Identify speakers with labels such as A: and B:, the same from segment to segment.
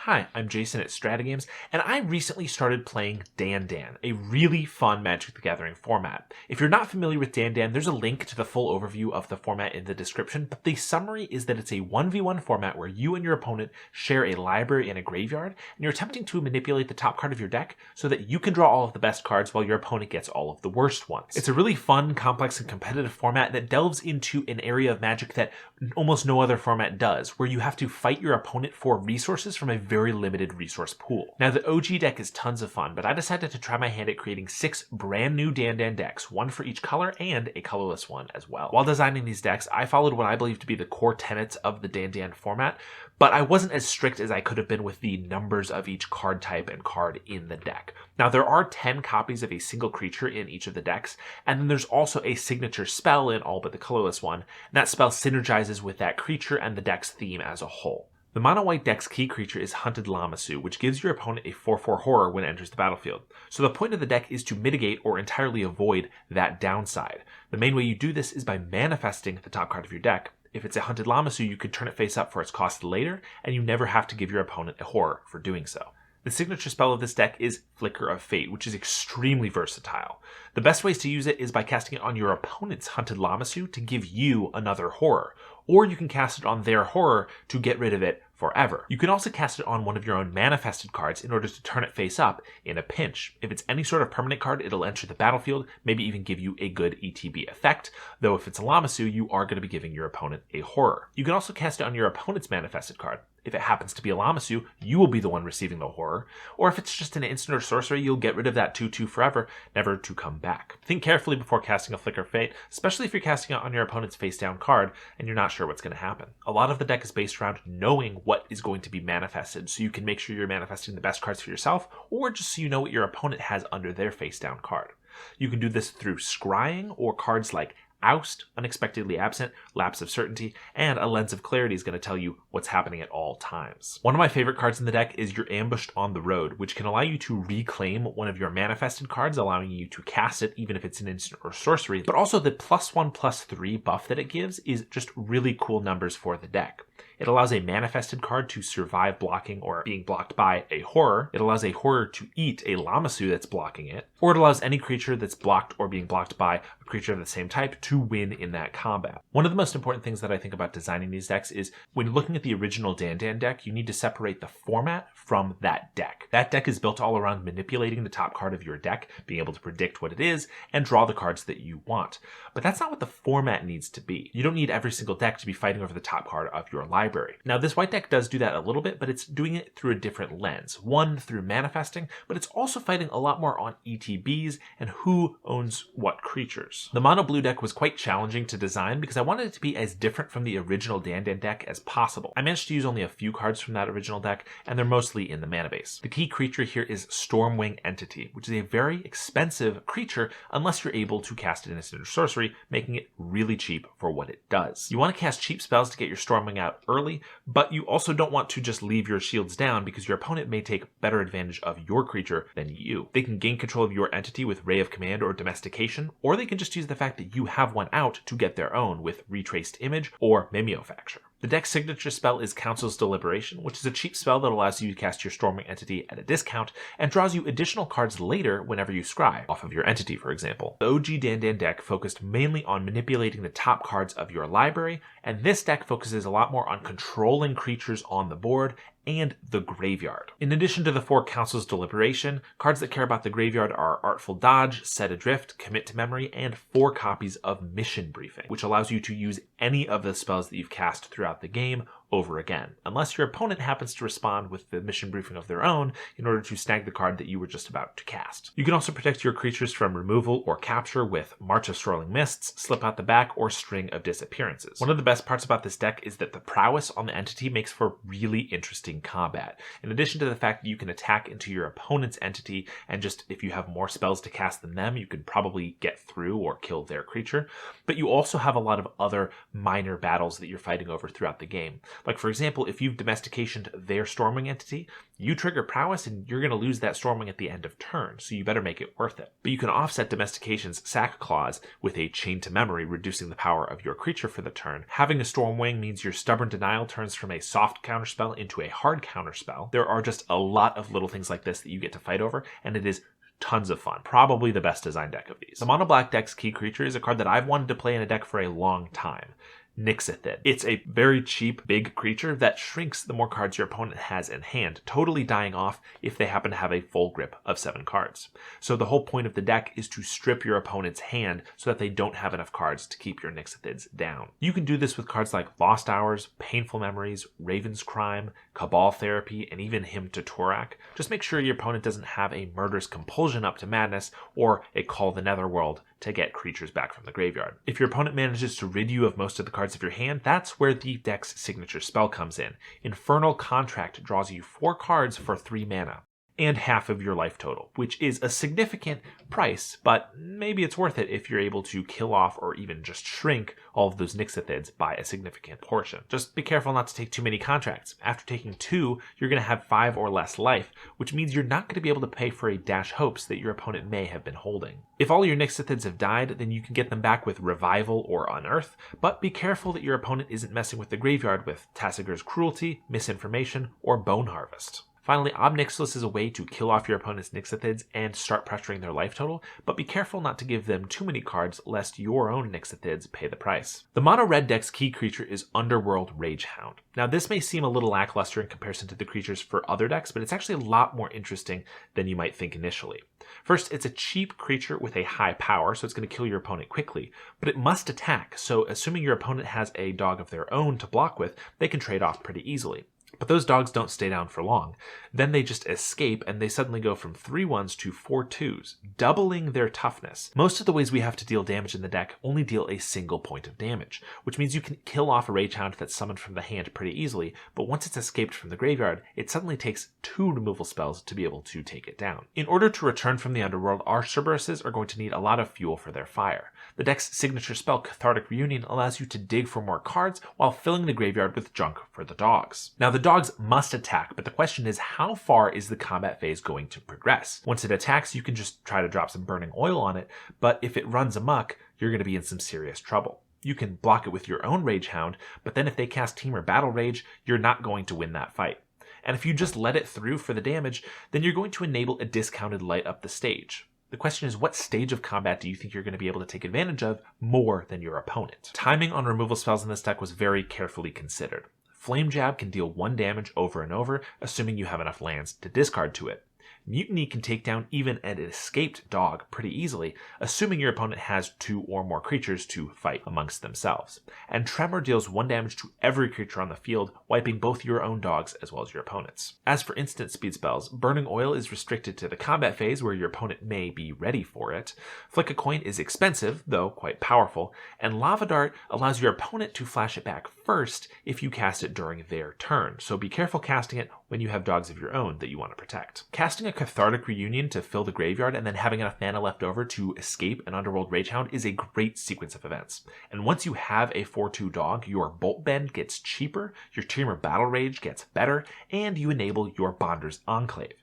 A: Hi, I'm Jason at StrataGames, and I recently started playing DanDan, a really fun Magic the Gathering format. If you're not familiar with DanDan, there's a link to the full overview of the format in the description, but the summary is that it's a 1v1 format where you and your opponent share a library and a graveyard, and you're attempting to manipulate the top card of your deck so that you can draw all of the best cards while your opponent gets all of the worst ones. It's a really fun, complex, and competitive format that delves into an area of Magic that almost no other format does, where you have to fight your opponent for resources from a very limited resource pool. Now, the OG deck is tons of fun, but I decided to try my hand at creating 6 brand new DanDan decks, one for each color and a colorless one as well. While designing these decks, I followed what I believe to be the core tenets of the DanDan format, but I wasn't as strict as I could have been with the numbers of each card type and card in the deck. Now, there are 10 copies of a single creature in each of the decks, and then there's also a signature spell in all but the colorless one, and that spell synergizes with that creature and the deck's theme as a whole. The mono-white deck's key creature is Hunted Lamassu, which gives your opponent a 4/4 horror when it enters the battlefield. So the point of the deck is to mitigate or entirely avoid that downside. The main way you do this is by manifesting the top card of your deck. If it's a Hunted Lamassu, you can turn it face up for its cost later, and you never have to give your opponent a horror for doing so. The signature spell of this deck is Flicker of Fate, which is extremely versatile. The best ways to use it is by casting it on your opponent's Hunted Lamassu to give you another horror, or you can cast it on their horror to get rid of it forever. You can also cast it on one of your own manifested cards in order to turn it face up in a pinch. If it's any sort of permanent card, it'll enter the battlefield, maybe even give you a good ETB effect, though if it's a Lamassu, you are going to be giving your opponent a horror. You can also cast it on your opponent's manifested card. If it happens to be a Lamassu, you will be the one receiving the horror, or if it's just an instant or sorcery, you'll get rid of that 2/2 forever, never to come back. Think carefully before casting a Flicker of Fate, especially if you're casting it on your opponent's face-down card and you're not sure what's going to happen. A lot of the deck is based around knowing what is going to be manifested, so you can make sure you're manifesting the best cards for yourself, or just so you know what your opponent has under their face-down card. You can do this through scrying, or cards like Oust, Unexpectedly Absent, Lapse of Certainty, and a Lens of Clarity is going to tell you what's happening at all times. One of my favorite cards in the deck is your Ambushed on the Road, which can allow you to reclaim one of your manifested cards, allowing you to cast it even if it's an instant or sorcery, but also the +1/+3 buff that it gives is just really cool numbers for the deck. It allows a manifested card to survive blocking or being blocked by a horror. It allows a horror to eat a Lamassu that's blocking it. Or it allows any creature that's blocked or being blocked by a creature of the same type to win in that combat. One of the most important things that I think about designing these decks is when looking at the original DanDan deck, you need to separate the format from that deck. That deck is built all around manipulating the top card of your deck, being able to predict what it is, and draw the cards that you want. But that's not what the format needs to be. You don't need every single deck to be fighting over the top card of your library. Now, this white deck does do that a little bit, but it's doing it through a different lens. One, through manifesting, but it's also fighting a lot more on ETBs and who owns what creatures. The mono blue deck was quite challenging to design because I wanted it to be as different from the original DanDan deck as possible. I managed to use only a few cards from that original deck, and they're mostly in the mana base. The key creature here is Stormwing Entity, which is a very expensive creature unless you're able to cast it in instant or sorcery, making it really cheap for what it does. You want to cast cheap spells to get your Stormwing out early, but you also don't want to just leave your shields down because your opponent may take better advantage of your creature than you. They can gain control of your entity with Ray of Command or Domestication, or they can just use the fact that you have one out to get their own with Retraced Image or Mimeofacture. The deck's signature spell is Council's Deliberation, which is a cheap spell that allows you to cast your Stormwing Entity at a discount and draws you additional cards later whenever you scry, off of your entity, for example. The OG DanDan deck focused mainly on manipulating the top cards of your library, and this deck focuses a lot more on controlling creatures on the board and the graveyard. In addition to the 4 Council's Deliberation, cards that care about the graveyard are Artful Dodge, Set Adrift, Commit to Memory, and 4 copies of Mission Briefing, which allows you to use any of the spells that you've cast throughout the game over again, unless your opponent happens to respond with the mission briefing of their own in order to snag the card that you were just about to cast. You can also protect your creatures from removal or capture with March of Swirling Mists, Slip Out the Back, or String of Disappearances. One of the best parts about this deck is that the prowess on the entity makes for really interesting combat. In addition to the fact that you can attack into your opponent's entity, and just if you have more spells to cast than them, you can probably get through or kill their creature, but you also have a lot of other minor battles that you're fighting over throughout the game. Like for example, if you've domesticationed their Stormwing entity, you trigger prowess and you're going to lose that Stormwing at the end of turn, so you better make it worth it. But you can offset domestication's sack clause with a chain to memory, reducing the power of your creature for the turn. Having a Stormwing means your Stubborn Denial turns from a soft counterspell into a hard counterspell. There are just a lot of little things like this that you get to fight over, and it is tons of fun. Probably the best design deck of these. The Mono Black deck's key creature is a card that I've wanted to play in a deck for a long time. Nixithid. It's a very cheap, big creature that shrinks the more cards your opponent has in hand, totally dying off if they happen to have a full grip of 7 cards. So the whole point of the deck is to strip your opponent's hand so that they don't have enough cards to keep your Nixithids down. You can do this with cards like Lost Hours, Painful Memories, Raven's Crime, Cabal Therapy, and even Hymn to Torak. Just make sure your opponent doesn't have a Murderous Compulsion up to madness or a Call the Netherworld to get creatures back from the graveyard. If your opponent manages to rid you of most of the cards of your hand, that's where the deck's signature spell comes in. Infernal Contract draws you 4 cards for 3 mana. And half of your life total, which is a significant price, but maybe it's worth it if you're able to kill off or even just shrink all of those Nixithids by a significant portion. Just be careful not to take too many contracts. After taking 2, you're going to have 5 or less life, which means you're not going to be able to pay for a dash hopes that your opponent may have been holding. If all your Nixithids have died, then you can get them back with Revival or Unearth, but be careful that your opponent isn't messing with the graveyard with Tassiger's Cruelty, Misinformation, or Bone Harvest. Finally, Ob Nixilis is a way to kill off your opponent's Nixithids and start pressuring their life total, but be careful not to give them too many cards lest your own Nixithids pay the price. The Mono Red deck's key creature is Underworld Ragehound. Now this may seem a little lackluster in comparison to the creatures for other decks, but it's actually a lot more interesting than you might think initially. First, it's a cheap creature with a high power, so it's going to kill your opponent quickly, but it must attack, so assuming your opponent has a dog of their own to block with, they can trade off pretty easily. But those dogs don't stay down for long. Then they just escape and they suddenly go from 3 1s to 4 2s, doubling their toughness. Most of the ways we have to deal damage in the deck only deal a single point of damage, which means you can kill off a Ragehound that's summoned from the hand pretty easily, but once it's escaped from the graveyard, it suddenly takes 2 removal spells to be able to take it down. In order to return from the underworld, our Cerberuses are going to need a lot of fuel for their fire. The deck's signature spell, Cathartic Reunion, allows you to dig for more cards while filling the graveyard with junk for the dogs. Now, the dogs must attack, but the question is, how far is the combat phase going to progress? Once it attacks, you can just try to drop some burning oil on it, but if it runs amok, you're going to be in some serious trouble. You can block it with your own Ragehound, but then if they cast Team or Battle Rage, you're not going to win that fight. And if you just let it through for the damage, then you're going to enable a discounted light up the stage. The question is, what stage of combat do you think you're going to be able to take advantage of more than your opponent? Timing on removal spells in this deck was very carefully considered. Flame Jab can deal 1 damage over and over, assuming you have enough lands to discard to it. Mutiny can take down even an escaped dog pretty easily, assuming your opponent has 2 or more creatures to fight amongst themselves. And Tremor deals 1 damage to every creature on the field, wiping both your own dogs as well as your opponent's. As for instant speed spells, Burning Oil is restricted to the combat phase where your opponent may be ready for it. Flick a Coin is expensive, though quite powerful, and Lava Dart allows your opponent to flash it back first if you cast it during their turn, so be careful casting it when you have dogs of your own that you want to protect. Casting a Cathartic Reunion to fill the graveyard and then having enough mana left over to escape an Underworld Ragehound is a great sequence of events. And once you have a 4/2 dog, your Bolt Bend gets cheaper, your Teamer Battle Rage gets better, and you enable your Bonder's Enclave.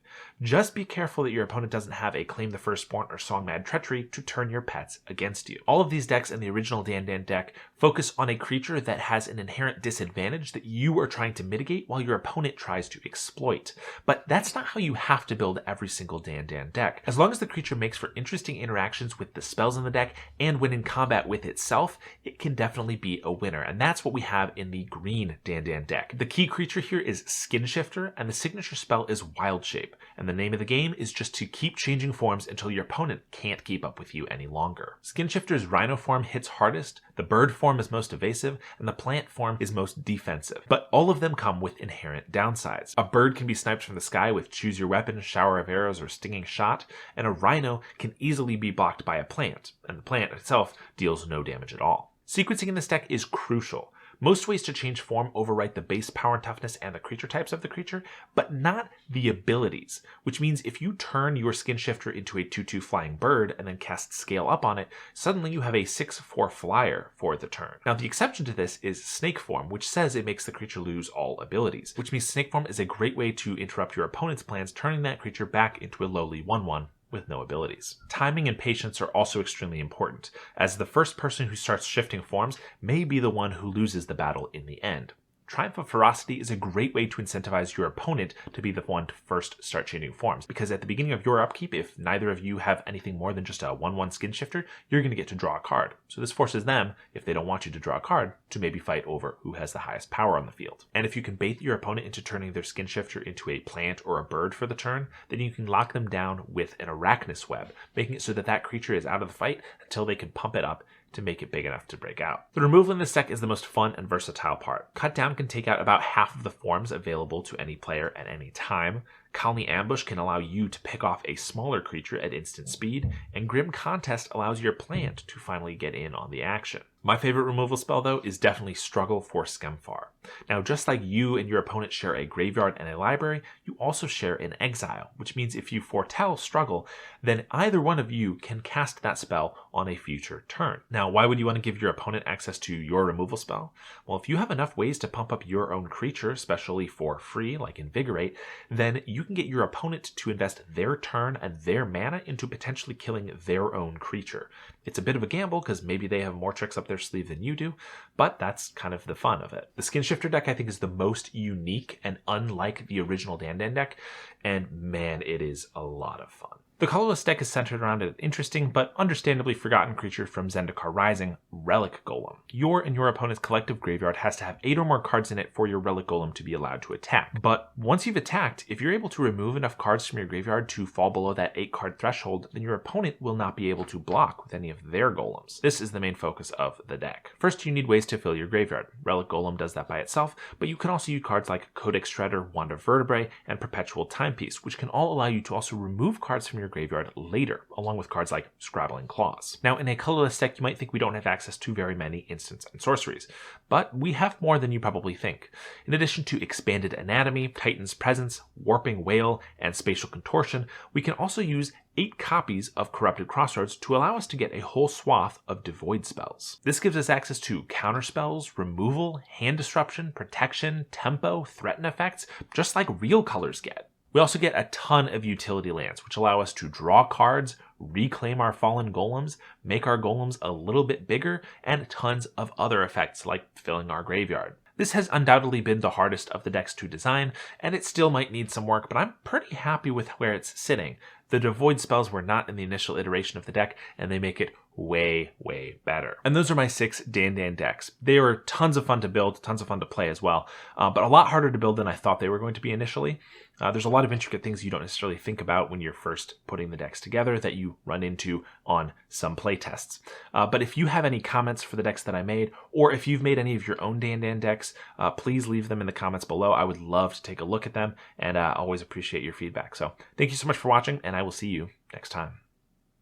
A: Just be careful that your opponent doesn't have a Claim the Firstborn or Song Mad Treachery to turn your pets against you. All of these decks in the original DanDan deck focus on a creature that has an inherent disadvantage that you are trying to mitigate while your opponent tries to exploit. But that's not how you have to build every single DanDan deck. As long as the creature makes for interesting interactions with the spells in the deck and when in combat with itself, it can definitely be a winner. And that's what we have in the green DanDan deck. The key creature here is Skin Shifter, and the signature spell is Wild Shape. And the name of the game is just to keep changing forms until your opponent can't keep up with you any longer. Skin Shifter's Rhino form hits hardest, the bird form is most evasive, and the plant form is most defensive. But all of them come with inherent downsides. A bird can be sniped from the sky with Choose Your Weapon, Shower of Arrows, or Stinging Shot, and a Rhino can easily be blocked by a plant, and the plant itself deals no damage at all. Sequencing in this deck is crucial. Most ways to change form overwrite the base power and toughness and the creature types of the creature, but not the abilities, which means if you turn your skin shifter into a 2/2 flying bird and then cast Scale Up on it, suddenly you have a 6/4 flyer for the turn. Now the exception to this is snake form, which says it makes the creature lose all abilities, which means snake form is a great way to interrupt your opponent's plans, turning that creature back into a lowly 1/1 with no abilities. Timing and patience are also extremely important, as the first person who starts shifting forms may be the one who loses the battle in the end. Triumph of Ferocity is a great way to incentivize your opponent to be the one to first start changing forms, because at the beginning of your upkeep, if neither of you have anything more than just a 1/1 skin shifter, you're going to get to draw a card. So this forces them, if they don't want you to draw a card, to maybe fight over who has the highest power on the field. And if you can bait your opponent into turning their skin shifter into a plant or a bird for the turn, then you can lock them down with an Arachnus Web, making it so that that creature is out of the fight until they can pump it up to make it big enough to break out. The removal in this deck is the most fun and versatile part. Cut Down can take out about half of the forms available to any player at any time. Colony Ambush can allow you to pick off a smaller creature at instant speed, and Grim Contest allows your plant to finally get in on the action. My favorite removal spell, though, is definitely Struggle for Skemfar. Now, just like you and your opponent share a graveyard and a library, you also share an exile, which means if you foretell Struggle, then either one of you can cast that spell on a future turn. Now, why would you want to give your opponent access to your removal spell? Well, if you have enough ways to pump up your own creature, especially for free, like Invigorate, then you can get your opponent to invest their turn and their mana into potentially killing their own creature. It's a bit of a gamble because maybe they have more tricks up their sleeve than you do, but that's kind of the fun of it. The Skin Shifter deck, I think, is the most unique and unlike the original DanDan deck, and man, it is a lot of fun. The Colorless deck is centered around an interesting but understandably forgotten creature from Zendikar Rising, Relic Golem. Your and your opponent's collective graveyard has to have 8 or more cards in it for your Relic Golem to be allowed to attack. But once you've attacked, if you're able to remove enough cards from your graveyard to fall below that 8 card threshold, then your opponent will not be able to block with any of their golems. This is the main focus of the deck. First, you need ways to fill your graveyard. Relic Golem does that by itself, but you can also use cards like Codex Shredder, Wand of Vertebrae, and Perpetual Timepiece, which can all allow you to also remove cards from your graveyard later, along with cards like Scrabbling Claws. Now, in a colorless deck, you might think we don't have access to very many instants and sorceries, but we have more than you probably think. In addition to Expanded Anatomy, Titan's Presence, Warping Whale, and Spatial Contortion, we can also use 8 copies of Corrupted Crossroads to allow us to get a whole swath of Devoid spells. This gives us access to counter spells, removal, hand disruption, protection, tempo, threaten effects, just like real colors get. We also get a ton of utility lands, which allow us to draw cards, reclaim our fallen golems, make our golems a little bit bigger, and tons of other effects like filling our graveyard. This has undoubtedly been the hardest of the decks to design, and it still might need some work, but I'm pretty happy with where it's sitting. The Devoid spells were not in the initial iteration of the deck, and they make it way, way better. And those are my 6 DanDan decks. They were tons of fun to build, tons of fun to play as well, but a lot harder to build than I thought they were going to be initially. There's a lot of intricate things you don't necessarily think about when you're first putting the decks together that you run into on some playtests. But if you have any comments for the decks that I made, or if you've made any of your own DanDan decks, please leave them in the comments below. I would love to take a look at them, and always appreciate your feedback. So thank you so much for watching, and I will see you next time.